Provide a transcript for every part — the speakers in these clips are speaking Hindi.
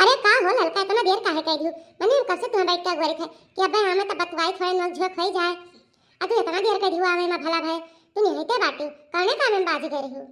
अरे का हो ललका इतना देर काहे कह दियो। मैंने कब से तुम्हें बैठ के गोरे थे कि अबे हमें तो बतवाई थोड़े नोक झोंक होई जाए। आ तू इतना देर कह दियो आवे में भला भाई तू नहीं ते बाटू कौने काम में बाजी कर रही हो।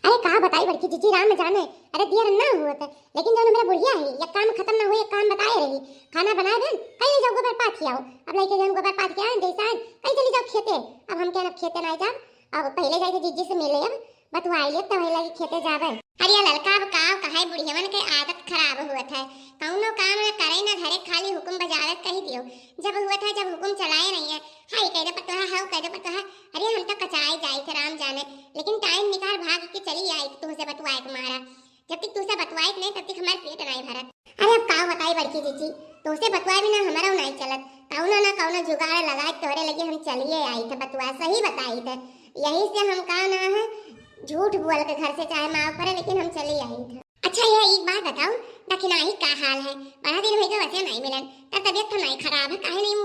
अरे का बताई बड़की जीजी राम जाने। अरे देर ना हुआ था लेकिन जो मेरा बुढ़िया है ये काम खत्म ना हुए काम बताए रही। खाना बनाए देन कहीं जाओ गोबर पाथ आओ। अब लइके जन गोबर पाथ के आए जैसा कहीं चली जाओ खेते। अब हम क्या खेते ना जाब अब पहले जाके जीजी से मिले अब बतवाई ले तब लगी खेते जावे। अरे ललका अब का कहे बुढ़ियवन के आदत खराब हुआ था कौनो काम न करे ना घरे खाली हुकुम बजावत कही दियो। जब हुआ था जब हुकुम चलाए नहीं है हाय कह दे पता है हाउ कह दे पता है। अरे हम तो कचाए जाए थे राम जाने लेकिन टाइम निकाल भाग के चली आई तुझसे बतवाए तुम्हारा जब तक तुझसे बतवाए नहीं तब तक हमारे पेट नहीं भरत। अरे अब का बताई बड़की जीजी तुझसे बतवाए बिना हमारा नहीं चलत कौनो ना कौनो जुगाड़ लगाए तोरे लगे हम चलिए आई थे बतवा सही बताई थे। यही से हम का ना है झूठ बोल के घर से चाहे माँ पर लेकिन हम चले आई थे। अच्छा ये एक बात बताओ दक्षिणाही का हाल है बड़ा दिन हो गए वैसे नहीं मिलन तर तबियत तो नहीं खराब है काहे नहीं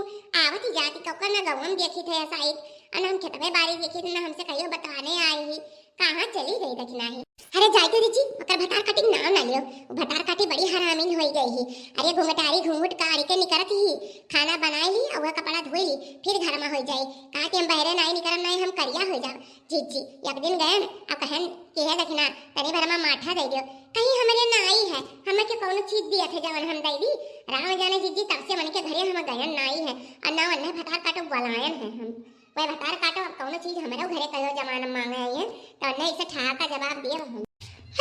आवत ही जाती कौकर ना गवन देखी थे ऐसा एक अन हम खेतवे बारी देखी थी ना हमसे कहियो बताने आई ही कहाँ चली गई दक्षिणाही। अरे जायके दीजी ओकर भतार काटी नाम ना लियो भतार काटी बड़ी हरामीन होई गई ही। अरे घुंघटारी घुंघट काढ़ी के निकरत ही खाना बनाई ली और कपड़ा धोई ली फिर घर में हो जाई कहा कि हम बहरे नहीं निकरन नहीं हम करिया हो जाब। जीजी एक दिन गए अब कहन के है दक्षिणा तनी भर में माठा दे दियो कहीं हमारे नाई है हमें के कौनो चीज दिया थे जवन हम दे दी राम जाने जीजी तब से मन के घरे हम गयन नाई है और ना वन्ने भतार काटो बलायन है हम वह भतार काटो अब कौनो चीज हमारे घरे कहो जमाना मांगे आई है तो ने इसे ठा का जवाब दिया हम।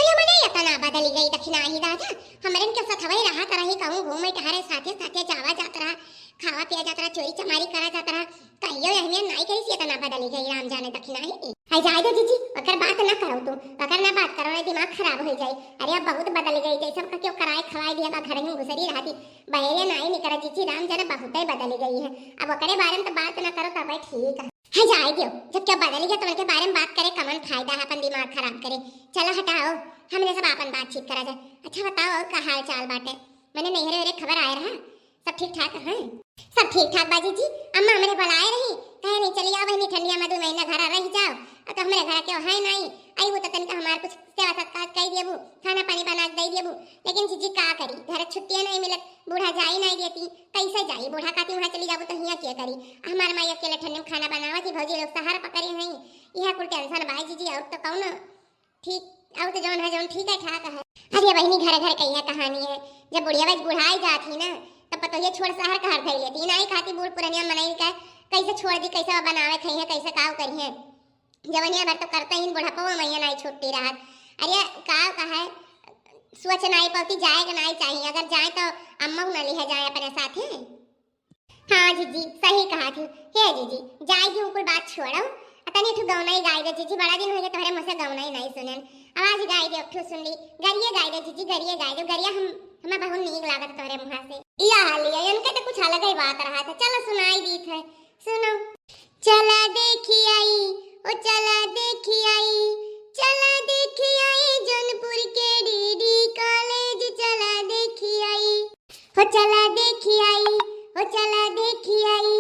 अरे मने यतना बदली गई दक्षिणाही दादा हमरन के साथ हवई रहा तरही कहूं घूमे टहरे साथे साथे जावा जात रहा खावा पिया जात रहा चोरी चमारी करा जात रहा कहियो एहमे नहीं करी से यतना बदली गई राम जाने दक्षिणाही। हाय जाय दे जीजी अगर बात ना करो तू अगर ना बात करो ना दिमाग खराब हो जाए। अरे अब बहुत बदल गई जैसे का क्यों कराए खवाए दिया का घर में घुसरी रहती बहरे नहीं निकरा जीजी राम जाने बहुत ही बदल गई है। अब ओकरे बारे में तो बात ना करो तब ठीक है। है जाए दियो जब क्या बदल गया तो उनके बारे में बात करे कमन फायदा है अपन दिमाग खराब करे। चलो हटाओ हमने सब अपन बातचीत करा जाए। अच्छा बताओ और का हाल चाल बाटे मैंने नहीं रे खबर आया रहा सब ठीक ठाक है सब ठीक ठाक बाजी जी अम्मा हमरे बुलाए रही कहे नहीं चली आओ बहनी ठंडिया में 2 महीना घर रह जाओ तो हमारे घर के है नहीं आई वो तो तनिक हमार कुछ सेवा सत्कार कर देबू खाना पानी बना के दे देबू लेकिन जीजी का करी घर छुट्टियां नहीं मिलत बूढ़ा जाई नहीं देती कैसे जाई बूढ़ा काती वहां चली जाबू तो हिया क्या करी हमार माई अकेले ठंडे में खाना बनावा थी भौजी लोग सहारा पकड़ी नहीं यह कुल टेंशन भाई जीजी और तो कौन ठीक और तो जौन है जौन ठीक है ठाक है। अरे बहनी घर घर कही है कहानी है जब बुढ़िया बाई बुढ़ाई जाती ना तब पतो ये छोड़ शहर का हर धर लेती नहीं खाती बूढ़ पुरानिया मनाई का कैसे छोड़ दी कैसे बनावे खई है कैसे काव करी है जवनिया भर तो करते ही बुढ़ापा मैया नहीं छुट्टी रहत। अरे काव का है सोच नहीं पौती जाए कि नहीं चाहिए अगर जाए तो अम्मा न लिया जाए अपने साथ है। हाँ जीजी सही कहा थी हे जीजी जाएगी ऊपर बात छोड़ो तनी ठु गौना ही गाय दे जीजी बड़ा दिन हो गया तोहरे मुंह से गौना ही नहीं सुनन आवाज गाय दे ठु सुन ली गरिए गाय दे जीजी गरिए गाय दे गरिया हम हमें बहुत नीक लागत तोहरे मुंह से या हालिया इनके तो कुछ अलग ही बात रहा था। चलो सुनाई दी थे सुनो चला देखी आई ओ चला देखी आई जौनपुर के डीडी कॉलेज चला देखी आई हो चला देखी आई हो चला देखी आई